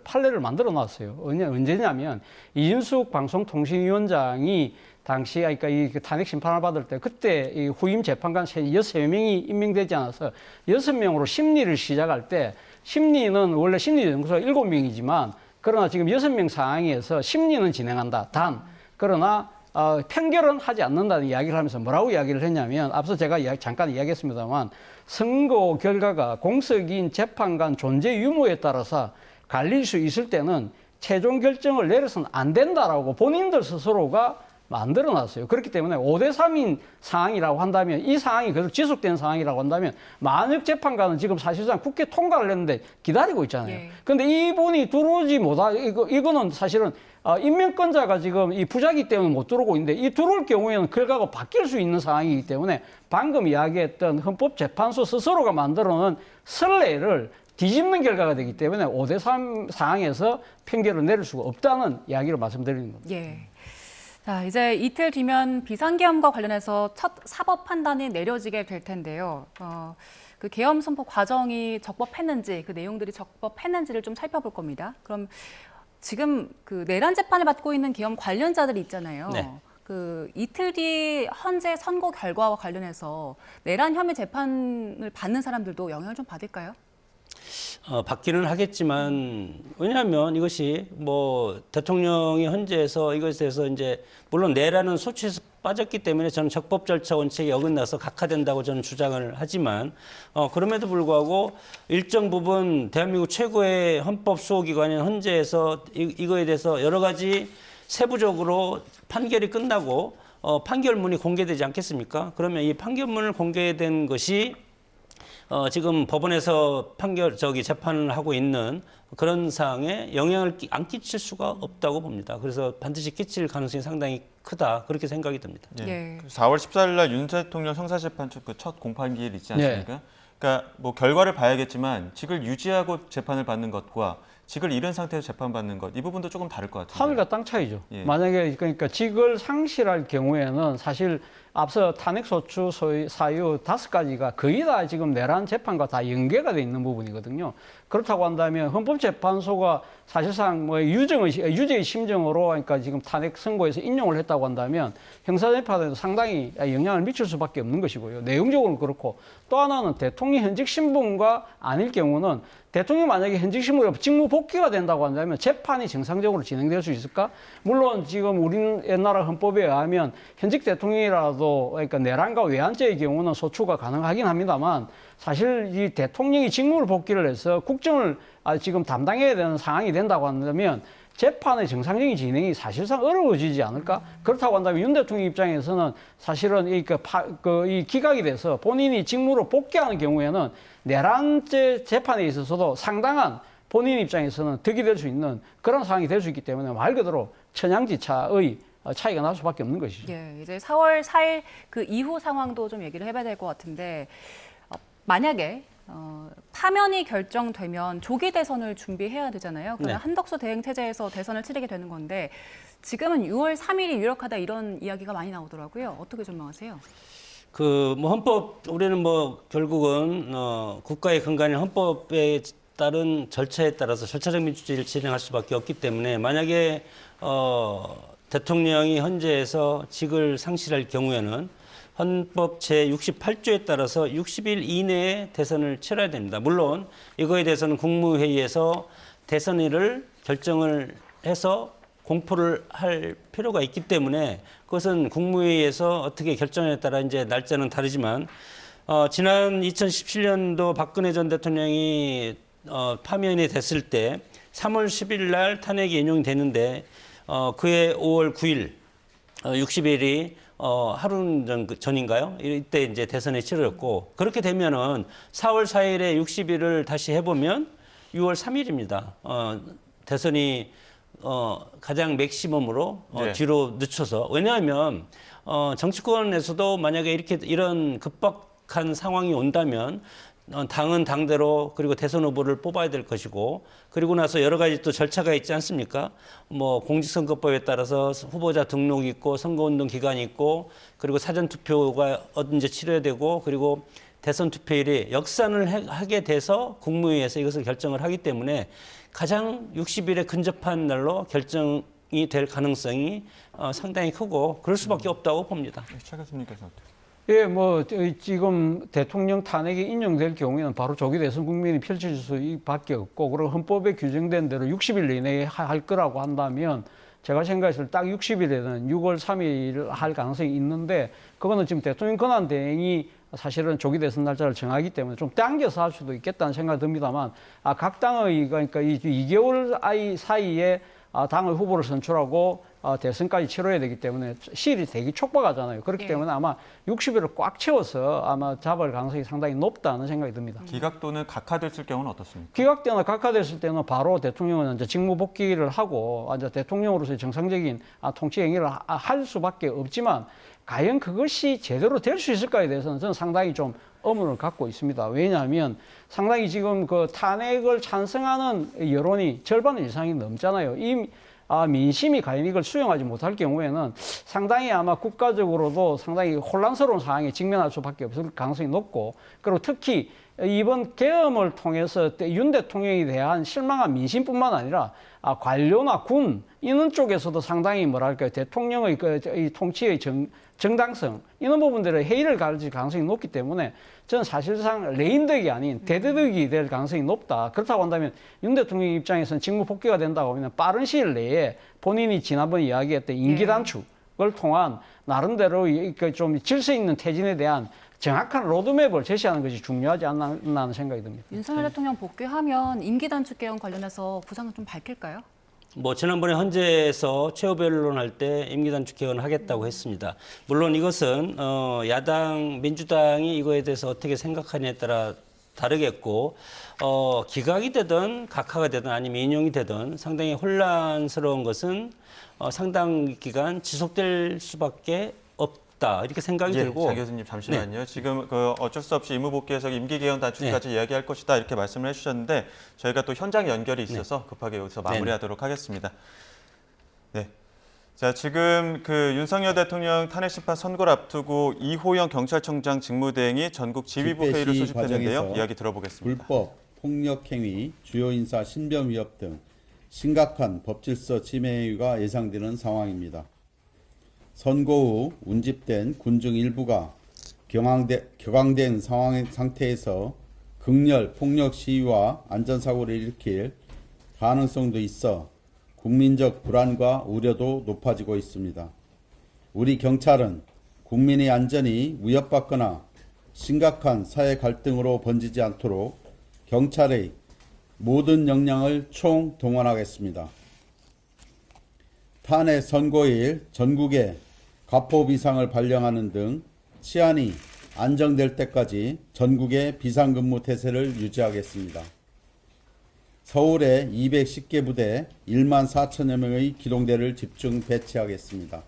판례를 만들어 놨어요. 언제냐면 이준숙 방송통신위원장이 당시 그러니까 이 탄핵 심판을 받을 때 그때 이 후임 재판관 6명이 임명되지 않아서 6명으로 심리를 시작할 때 심리는 원래 심리연구소가 7명이지만 그러나 지금 6명 상황에서 심리는 진행한다. 그러나 편결은 하지 않는다는 이야기를 하면서 뭐라고 이야기를 했냐면 앞서 제가 잠깐 이야기했습니다만 선거 결과가 공석인 재판관 존재 유무에 따라서 갈릴 수 있을 때는 최종 결정을 내려서는 안 된다라고 본인들 스스로가 만들어놨어요. 그렇기 때문에 5대3인 상황이라고 한다면 이 상황이 계속 지속되는 상황이라고 한다면 만약 재판관은 지금 사실상 국회 통과를 했는데 기다리고 있잖아요. 그런데 이분이 들어오지 이거는 사실은 임명권자가 지금 이 부작위 때문에 못 들어오고 있는데 이 들어올 경우에는 결과가 바뀔 수 있는 상황이기 때문에 방금 이야기했던 헌법재판소 스스로가 만들어놓은 선례를 뒤집는 결과가 되기 때문에 5대3 상황에서 판결을 내릴 수가 없다는 이야기를 말씀드리는 겁니다. 예. 자, 이제 이틀 뒤면 비상계엄과 관련해서 첫 사법 판단이 내려지게 될 텐데요. 그 계엄 선포 과정이 적법했는지, 그 내용들이 적법했는지를 좀 살펴볼 겁니다. 그럼 지금 그 내란 재판을 받고 있는 계엄 관련자들이 있잖아요. 네. 그 이틀 뒤 헌재 선고 결과와 관련해서 내란 혐의 재판을 받는 사람들도 영향을 좀 받을까요? 받기는 하겠지만 왜냐하면 이것이 뭐 대통령이 헌재에서 이것에 대해서 이제 물론 내라는 소추에서 빠졌기 때문에 저는 적법 절차 원칙에 어긋나서 각하된다고 저는 주장을 하지만 그럼에도 불구하고 일정 부분 대한민국 최고의 헌법 수호기관인 헌재에서 이거에 대해서 여러 가지 세부적으로 판결이 끝나고 판결문이 공개되지 않겠습니까? 그러면 이 판결문을 공개된 것이 지금 법원에서 재판을 하고 있는 그런 사항에 영향을 안 끼칠 수가 없다고 봅니다. 그래서 반드시 끼칠 가능성이 상당히 크다 그렇게 생각이 듭니다. 예. 4월 14일 날 윤 대통령 형사재판 그 첫 공판기일 있지 않습니까? 그러니까 뭐 결과를 봐야겠지만 직을 유지하고 재판을 받는 것과 직을 잃은 상태에서 재판받는 것, 이 부분도 조금 다를 것 같아요. 하늘과 땅 차이죠. 예. 만약에 그러니까 직을 상실할 경우에는 사실 앞서 탄핵소추 사유 5가지가 거의 다 지금 내란 재판과 다 연계가 돼 있는 부분이거든요. 그렇다고 한다면 헌법재판소가 사실상 뭐 유죄의 심정으로 그러니까 지금 탄핵 선고에서 인용을 했다고 한다면 형사재판에도 상당히 영향을 미칠 수밖에 없는 것이고요. 내용적으로는 그렇고 또 하나는 대통령 현직 신분과 아닐 경우는 대통령이 만약에 현직 신분으로 직무 복귀가 된다고 한다면 재판이 정상적으로 진행될 수 있을까? 물론 지금 우리나라 헌법에 의하면 현직 대통령이라도 그러니까 내란과 외환죄의 경우는 소추가 가능하긴 합니다만 사실 이 대통령이 직무를 복귀를 해서 국정을 지금 담당해야 되는 상황이 된다고 한다면 재판의 정상적인 진행이 사실상 어려워지지 않을까? 그렇다고 한다면 윤 대통령 입장에서는 사실은 이 기각이 돼서 본인이 직무로 복귀하는 경우에는 내란죄 재판에 있어서도 상당한 본인 입장에서는 득이 될 수 있는 그런 상황이 될 수 있기 때문에 말 그대로 천양지차의 차이가 날 수밖에 없는 것이죠. 예, 이제 4월 4일 그 이후 상황도 좀 얘기를 해봐야 될 것 같은데 만약에 파면이 결정되면 조기 대선을 준비해야 되잖아요. 그러면 한덕수 대행 체제에서 대선을 치르게 되는 건데 지금은 6월 3일이 유력하다 이런 이야기가 많이 나오더라고요. 어떻게 전망하세요? 우리는 결국은 국가의 근간인 헌법에 따른 절차에 따라서 절차적 민주주의를 진행할 수밖에 없기 때문에 만약에 대통령이 헌재에서 직을 상실할 경우에는 헌법 제68조에 따라서 60일 이내에 대선을 치러야 됩니다. 물론 이거에 대해서는 국무회의에서 대선일을 결정을 해서 공포를 할 필요가 있기 때문에 그것은 국무회의에서 어떻게 결정에 따라 이제 날짜는 다르지만 지난 2017년도 박근혜 전 대통령이 파면이 됐을 때 3월 10일 날 탄핵이 인용이 됐는데 그해 5월 9일 60일이 하루 전인가요? 이때 이제 대선이 치러졌고 그렇게 되면은 4월 4일에 60일을 다시 해보면 6월 3일입니다. 대선이 가장 맥시멈으로 네. 뒤로 늦춰서 왜냐하면 정치권에서도 만약에 이런 급박한 상황이 온다면 당은 당대로 그리고 대선 후보를 뽑아야 될 것이고 그리고 나서 여러 가지 또 절차가 있지 않습니까? 뭐 공직선거법에 따라서 후보자 등록이 있고 선거운동 기간이 있고 그리고 사전투표가 언제 치러야 되고 그리고 대선 투표일이 역산을 하게 돼서 국무회의에서 이것을 결정을 하기 때문에 가장 60일에 근접한 날로 결정이 될 가능성이 상당히 크고 그럴 수밖에 없다고 봅니다. 차 교수님께서 어떻게? 예, 뭐 지금 대통령 탄핵이 인용될 경우에는 바로 조기 대선 국면이 펼쳐질 수밖에 없고 그리고 헌법에 규정된 대로 60일 이내에 할 거라고 한다면 제가 생각했을 때 딱 60일에는 6월 3일 할 가능성이 있는데 그거는 지금 대통령 권한 대행이 사실은 조기 대선 날짜를 정하기 때문에 좀 당겨서 할 수도 있겠다는 생각이 듭니다만 각 당의 그러니까 이 2개월 사이에 당의 후보를 선출하고 대선까지 치러야 되기 때문에 시일이 되게 촉박하잖아요. 그렇기 때문에 아마 60일을 꽉 채워서 아마 잡을 가능성이 상당히 높다는 생각이 듭니다. 기각 또는 각하됐을 경우는 어떻습니까? 기각되거나 각하됐을 때는 바로 대통령은 이제 직무 복귀를 하고 이제 대통령으로서의 정상적인 통치 행위를 할 수밖에 없지만 과연 그것이 제대로 될 수 있을까에 대해서는 저는 상당히 좀 의문을 갖고 있습니다. 왜냐하면 상당히 지금 그 탄핵을 찬성하는 여론이 절반 이상이 넘잖아요. 민심이 과연 이걸 수용하지 못할 경우에는 상당히 아마 국가적으로도 상당히 혼란스러운 상황에 직면할 수밖에 없을 가능성이 높고 그리고 특히 이번 계엄을 통해서 윤 대통령에 대한 실망한 민심뿐만 아니라 관료나 군 이런 쪽에서도 상당히 뭐랄까요 대통령의 이 통치의 정당성 이런 부분들의 회의를 가질 가능성이 높기 때문에 저는 사실상 레인덕이 아닌 대대덕이 될 가능성이 높다. 그렇다고 한다면 윤 대통령 입장에서는 직무 복귀가 된다고 하면 빠른 시일 내에 본인이 지난번에 이야기했던 임기 단축을 통한 나름대로 좀 질서 있는 퇴진에 대한 정확한 로드맵을 제시하는 것이 중요하지 않나 하는 생각이 듭니다. 윤석열 대통령 복귀하면 임기 단축 개헌 관련해서 구상을 좀 밝힐까요? 뭐 지난번에 헌재에서 최후 변론할 때 임기단축 개헌을 하겠다고 했습니다. 물론 이것은 야당 민주당이 이거에 대해서 어떻게 생각하냐에 따라 다르겠고 기각이 되든 각하가 되든 아니면 인용이 되든 상당히 혼란스러운 것은 상당 기간 지속될 수밖에 없다 이렇게 생각이 들고. 장 교수님 잠시만요. 네. 지금 어쩔 수 없이 임무 복귀해서 임기 개헌 단축까지 이야기할 것이다 이렇게 말씀을 해주셨는데 저희가 또 현장 연결이 있어서 급하게 여기서 마무리하도록 하겠습니다. 네. 자, 지금 윤석열 대통령 탄핵 심판 선고를 앞두고 이호영 경찰청장 직무대행이 전국 지휘부 회의를 소집했는데요. 이야기 들어보겠습니다. 불법, 폭력행위, 주요 인사 신변 위협 등 심각한 법질서 침해 행위가 예상되는 상황입니다. 선고 후 운집된 군중 일부가 격앙된 상태에서 극렬 폭력 시위와 안전사고를 일으킬 가능성도 있어 국민적 불안과 우려도 높아지고 있습니다. 우리 경찰은 국민의 안전이 위협받거나 심각한 사회 갈등으로 번지지 않도록 경찰의 모든 역량을 총동원하겠습니다. 탄핵 선고일 전국에 가포 비상을 발령하는 등 치안이 안정될 때까지 전국에 비상근무 태세를 유지하겠습니다. 서울에 210개 부대 1만 4천여 명의 기동대를 집중 배치하겠습니다.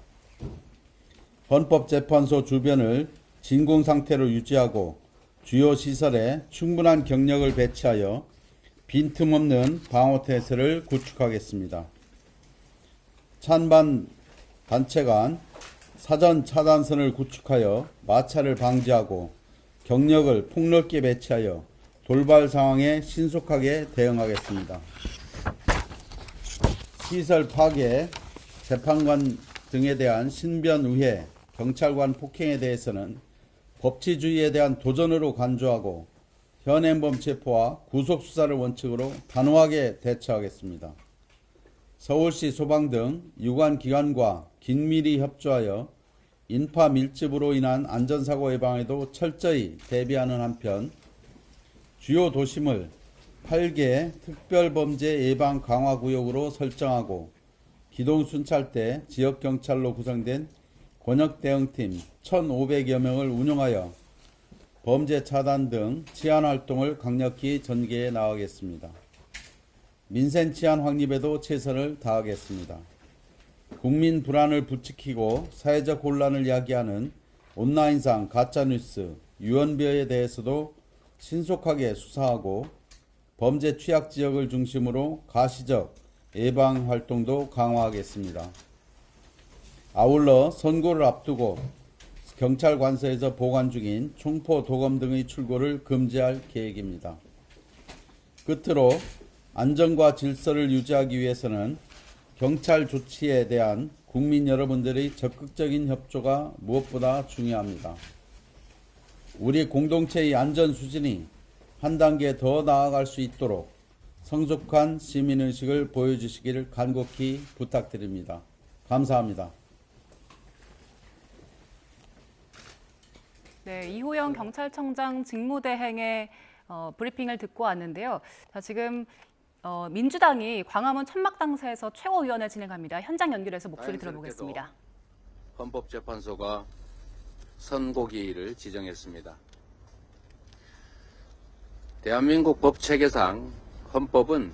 헌법재판소 주변을 진공 상태로 유지하고 주요 시설에 충분한 경력을 배치하여 빈틈없는 방어태세를 구축하겠습니다. 찬반 단체 간 사전 차단선을 구축하여 마찰을 방지하고 경력을 폭넓게 배치하여 돌발 상황에 신속하게 대응하겠습니다. 시설 파괴, 재판관 등에 대한 신변 우회, 경찰관 폭행에 대해서는 법치주의에 대한 도전으로 간주하고 현행범 체포와 구속수사를 원칙으로 단호하게 대처하겠습니다. 서울시 소방 등 유관기관과 긴밀히 협조하여 인파 밀집으로 인한 안전사고 예방에도 철저히 대비하는 한편 주요 도심을 8개 특별범죄 예방 강화구역으로 설정하고 기동순찰대 지역경찰로 구성된 권역대응팀 1,500여 명을 운용하여 범죄 차단 등 치안활동을 강력히 전개해 나가겠습니다. 민생 치안 확립에도 최선을 다하겠습니다. 국민 불안을 부추기고 사회적 혼란을 야기하는 온라인상 가짜뉴스, 유언비어에 대해서도 신속하게 수사하고 범죄 취약 지역을 중심으로 가시적 예방 활동도 강화하겠습니다. 아울러 선고를 앞두고 경찰 관서에서 보관 중인 총포, 도검 등의 출고를 금지할 계획입니다. 끝으로 안전과 질서를 유지하기 위해서는 경찰 조치에 대한 국민 여러분들의 적극적인 협조가 무엇보다 중요합니다. 우리 공동체의 안전 수준이 한 단계 더 나아갈 수 있도록 성숙한 시민의식을 보여주시기를 간곡히 부탁드립니다. 감사합니다. 네, 이호영 경찰청장 직무대행의 브리핑을 듣고 왔는데요. 자, 지금 민주당이 광화문 천막당사에서 최고위원회 진행합니다. 현장 연결해서 목소리 들어보겠습니다. 헌법재판소가 선고기일을 지정했습니다. 대한민국 법체계상 헌법은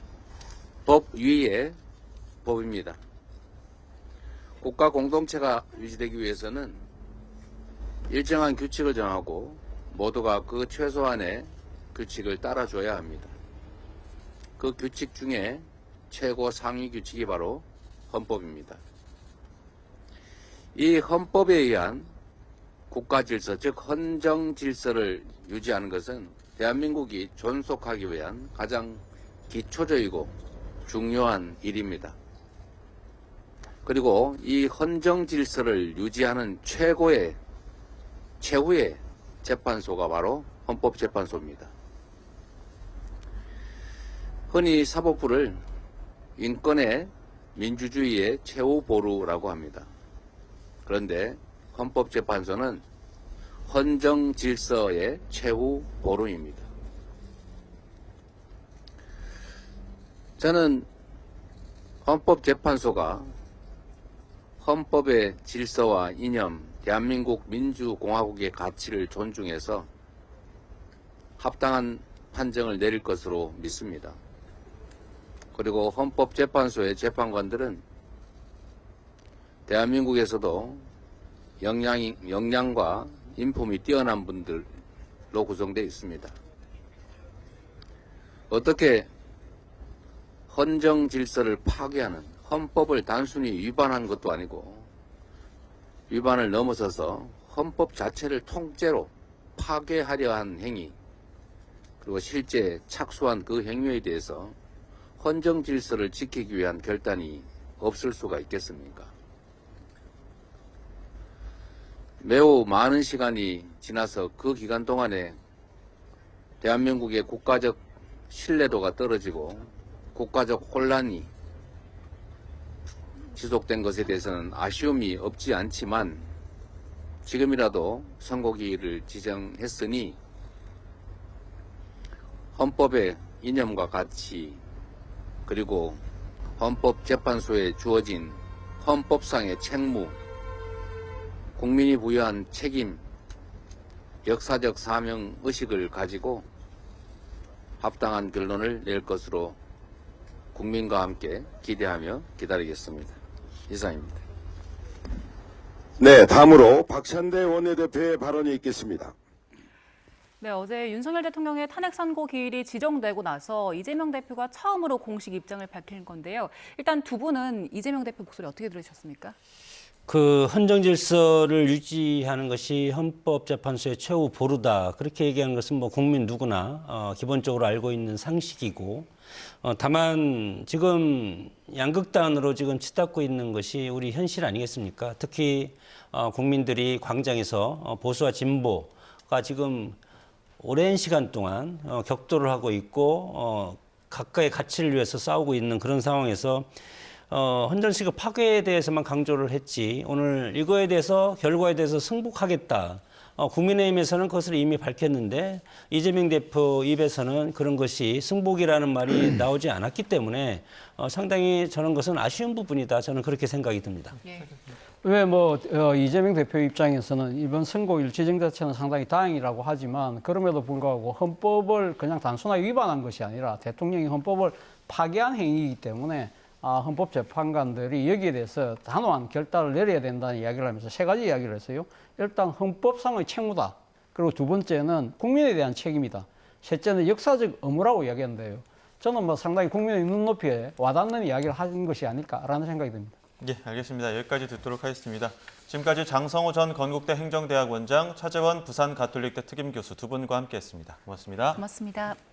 법 위의 법입니다. 국가 공동체가 유지되기 위해서는 일정한 규칙을 정하고 모두가 그 최소한의 규칙을 따라줘야 합니다. 그 규칙 중에 최고 상위 규칙이 바로 헌법입니다. 이 헌법에 의한 국가 질서, 즉 헌정 질서를 유지하는 것은 대한민국이 존속하기 위한 가장 기초적이고 중요한 일입니다. 그리고 이 헌정 질서를 유지하는 최후의 재판소가 바로 헌법재판소입니다. 흔히 사법부를 인권의 민주주의의 최후 보루라고 합니다. 그런데 헌법재판소는 헌정 질서의 최후 보루입니다. 저는 헌법재판소가 헌법의 질서와 이념, 대한민국 민주공화국의 가치를 존중해서 합당한 판정을 내릴 것으로 믿습니다. 그리고 헌법재판소의 재판관들은 대한민국에서도 역량과 인품이 뛰어난 분들로 구성되어 있습니다. 어떻게 헌정 질서를 파괴하는, 헌법을 단순히 위반한 것도 아니고 위반을 넘어서서 헌법 자체를 통째로 파괴하려 한 행위, 그리고 실제 착수한 그 행위에 대해서 헌정 질서를 지키기 위한 결단이 없을 수가 있겠습니까? 매우 많은 시간이 지나서 그 기간 동안에 대한민국의 국가적 신뢰도가 떨어지고 국가적 혼란이 지속된 것에 대해서는 아쉬움이 없지 않지만 지금이라도 선고기일을 지정했으니 헌법의 이념과 가치, 그리고 헌법재판소에 주어진 헌법상의 책무, 국민이 부여한 책임, 역사적 사명 의식을 가지고 합당한 결론을 낼 것으로 국민과 함께 기대하며 기다리겠습니다. 이상입니다. 네, 다음으로 박찬대 원내대표의 발언이 있겠습니다. 네, 어제 윤석열 대통령의 탄핵 선고 기일이 지정되고 나서 이재명 대표가 처음으로 공식 입장을 밝힌 건데요. 일단 두 분은 이재명 대표 목소리 어떻게 들으셨습니까? 그 헌정 질서를 유지하는 것이 헌법재판소의 최후 보루다. 그렇게 얘기하는 것은 뭐 국민 누구나 기본적으로 알고 있는 상식이고, 다만 지금 양극단으로 지금 치닫고 있는 것이 우리 현실 아니겠습니까? 특히 국민들이 광장에서 보수와 진보가 지금 오랜 시간 동안 격돌을 하고 있고 각각의 가치를 위해서 싸우고 있는 그런 상황에서 헌정식의 파괴에 대해서만 강조를 했지, 오늘 이거에 대해서 결과에 대해서 승복하겠다. 국민의힘에서는 그것을 이미 밝혔는데 이재명 대표 입에서는 그런 것이 승복이라는 말이 나오지 않았기 때문에 상당히 저는 것은 아쉬운 부분이다. 저는 그렇게 생각이 듭니다. 예. 왜 이재명 대표 입장에서는 이번 선고일 지정 자체는 상당히 다행이라고 하지만 그럼에도 불구하고 헌법을 그냥 단순하게 위반한 것이 아니라 대통령이 헌법을 파기한 행위이기 때문에 헌법재판관들이 여기에 대해서 단호한 결단을 내려야 된다는 이야기를 하면서 세 가지 이야기를 했어요. 일단 헌법상의 책무다. 그리고 두 번째는 국민에 대한 책임이다. 셋째는 역사적 의무라고 이야기한대요. 저는 뭐 상당히 국민의 눈높이에 와닿는 이야기를 하는 것이 아닐까라는 생각이 듭니다. 예, 알겠습니다. 여기까지 듣도록 하겠습니다. 지금까지 장성호 전 건국대 행정대학원장, 차재원 부산가톨릭대 특임교수 두 분과 함께했습니다. 고맙습니다. 고맙습니다.